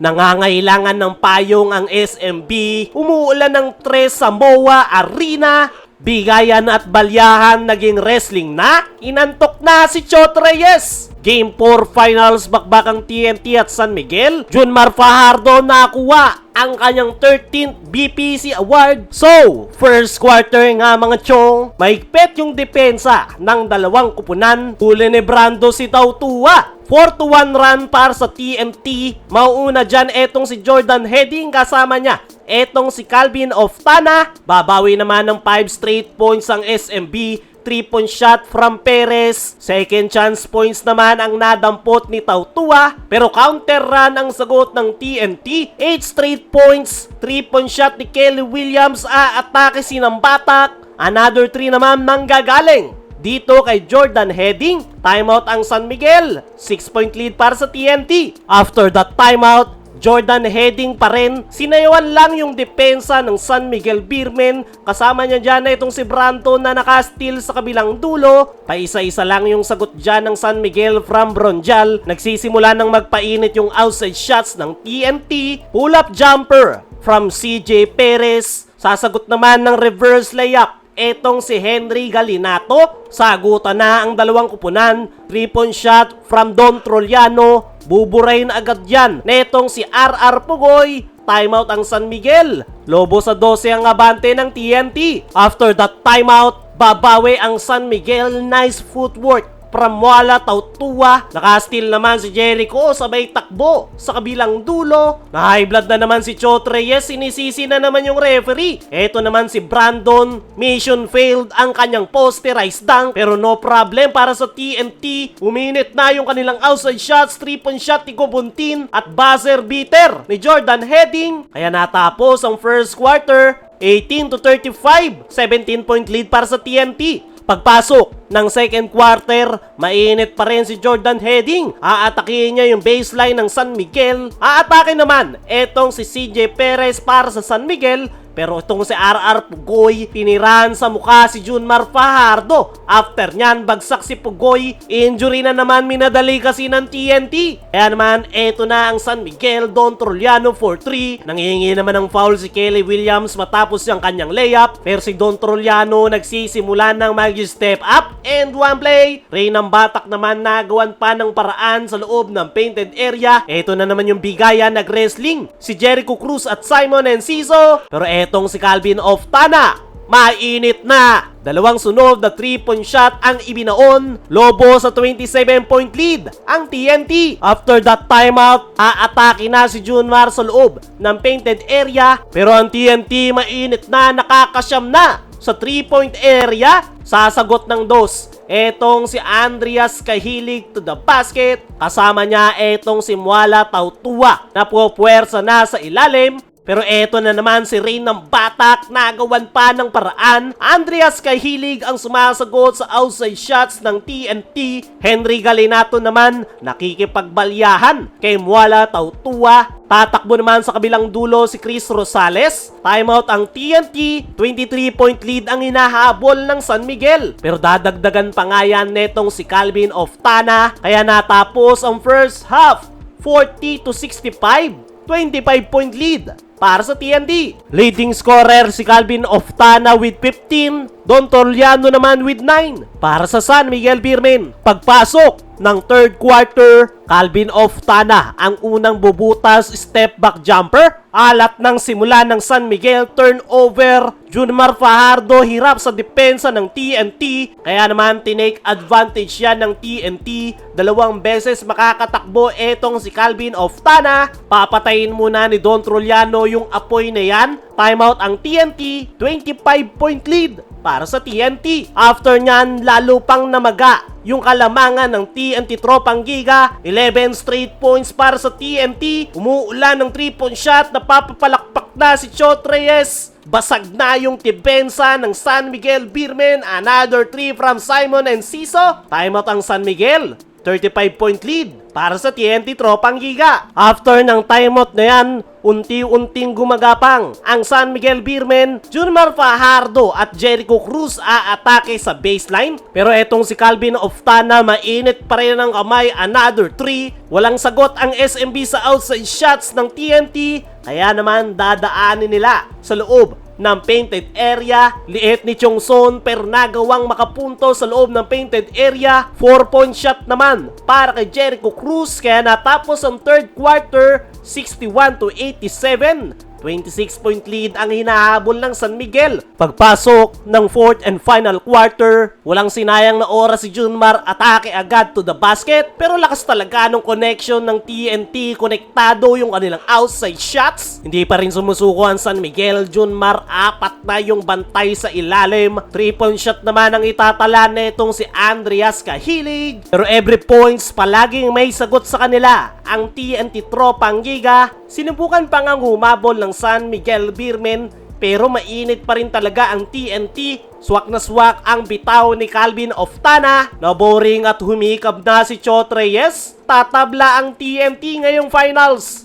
Nangangailangan ng payong ang SMB, umuulan ng tres sa MOA Arena, bigayan at balyahan naging wrestling na, inantok na si Chot Reyes. Game 4 Finals bakbakang TNT at San Miguel, Junmar Fajardo nakuha ang kanyang 13th BPC Award. So, first quarter nga mga chong, maigpet yung depensa ng dalawang kupunan. Huli ni Brando si Tautua. 4-1 run para sa TNT. Mauuna dyan etong si Jordan Heading, kasama niya etong si Calvin Oftana. Babawi naman ng 5 straight points ang SMB. 3-point shot from Perez. Second chance points naman ang nadampot ni Tautua. Pero counter run ang sagot ng TNT. 8 straight points. 3-point shot ni Kelly Williams. Atake si Nambatak. Another 3 naman manggagaling dito kay Jordan Heading. Timeout ang San Miguel. 6-point lead para sa TNT. After that timeout, Jordan Heading pa rin. Sinayawan lang yung depensa ng San Miguel Beermen. Kasama niya dyan na itong si Branto na naka-steal sa kabilang dulo. Paisa-isa lang yung sagot dyan ng San Miguel from Bronjal. Nagsisimula ng magpainit yung outside shots ng TNT. Pull-up jumper from CJ Perez. Sasagot naman ng reverse layup etong si Henry Galinato. Sagutan na ang dalawang kupunan. 3-point shot from Don Troliano. Buburayin agad yan netong si RR Pugoy. Timeout ang San Miguel. Lobo sa 12 ang abante ng TNT. After that timeout, babawi ang San Miguel. Nice footwork from Wala Tautua. Naka-steal naman si Jericho, sabay takbo sa kabilang dulo. Na-high blood na naman si Chot Reyes, sinisisi na naman yung referee. Eto naman si Brandon, mission failed ang kanyang posterized dunk, pero no problem para sa TNT. Uminit na yung kanilang outside shots, 3-point shot ni Gobuntin at buzzer beater ni Jordan Heading. Kaya natapos ang first quarter, 18-35, 17-point lead para sa TNT. Pagpasok ng second quarter, mainit pa rin si Jordan Heading. Aatakihin niya yung baseline ng San Miguel. Aatake naman etong si CJ Perez para sa San Miguel. Pero itong si RR Pugoy, tinirahan sa mukha si Junmar Fajardo. After nyan, bagsak si Pugoy. Injury na naman minadali kasi ng TNT. Kaya naman, eto na ang San Miguel. Don Troliano for 3. Nangihingi naman ng foul si Kelly Williams matapos yung kanyang layup. Pero si Don Troliano nagsisimula ng mag-step up. And one play. Ray ng Batak naman nagawan pa ng paraan sa loob ng painted area. Eto na naman yung bigayan, nag-wrestling si Jericho Cruz at Simon Enciso. Pero etong si Calvin Oftana, mainit na. Dalawang sunod na 3-point shot ang ibinaon. Lobo sa 27-point lead ang TNT. After that timeout, aatake na si Junmar sa loob ng painted area. Pero ang TNT mainit na, nakakasyam na sa 3-point area. Sasagot ng dos etong si Andreas Kahilig to the basket. Kasama niya etong si Mwala Tautua na pupuwersa na sa ilalim. Pero eto na naman si Ray ng Batak, nagawan pa ng paraan. Andreas Kahilig ang sumasagot sa outside shots ng TNT. Henry Galinato naman nakikipagbalyahan kay Mwala Tautua. Tatakbo naman sa kabilang dulo si Chris Rosales. Timeout ang TNT. 23-point lead ang hinahabol ng San Miguel. Pero dadagdagan pa nga yan netong si Calvin Oftana. Kaya natapos ang first half 40-65. 25-point lead para sa TNT. Leading scorer si Calvin Oftana with 15. Don Troliano naman with 9 para sa San Miguel Beermen. Pagpasok ng third quarter, Calvin Oftana ang unang bubutas step back jumper. Alat ng simula ng San Miguel, turnover. Junmar Fajardo hirap sa depensa ng TNT. Kaya naman tinake advantage yan ng TNT. Dalawang beses makakatakbo etong si Calvin Oftana. Papatayin muna ni Don Troliano yung apoy na yan. Timeout ang TNT. 25-point lead para sa TNT. After nyan, lalo pang namaga yung kalamangan ng TNT Tropang Giga. 11 straight points para sa TNT. Umuulan ng 3-point shot. Napapapalakpak na si Chot Reyes. Basag na yung depensa ng San Miguel Beermen. Another 3 from Simon Enciso. Timeout ang San Miguel. 35-point lead para sa TNT Tropang Giga. After ng timeout na yan, unti-unting gumagapang ang San Miguel Beermen. Junmar Fajardo at Jericho Cruz aatake sa baseline. Pero etong si Calvin Oftana, mainit pa rin ang kamay, another 3. Walang sagot ang SMB sa outside shots ng TNT, kaya naman dadaanin nila sa loob ng painted area. Liit ni Chongson pero nagawang makapunto sa loob ng painted area. 4-point shot naman para kay Jericho Cruz, kaya natapos ang third quarter 61-87. 26-point lead ang hinahabol ng San Miguel. Pagpasok ng fourth and final quarter, walang sinayang na oras si Junmar, atake agad to the basket. Pero lakas talaga ng connection ng TNT, konektado yung kanilang outside shots. Hindi pa rin sumusuko ang San Miguel. Junmar, 4 na yung bantay sa ilalim. 3-point shot naman ang itatala netong si Andreas Kahilig. Pero every points, palaging may sagot sa kanila ang TNT Tropang Giga. Sinubukan pa ngang humabol ng San Miguel Beermen pero mainit pa rin talaga ang TNT. Swak na swak ang bitaw ni Calvin Oftana. Naboring at humikab na si Chot Reyes. Tatabla ang TNT ngayong finals.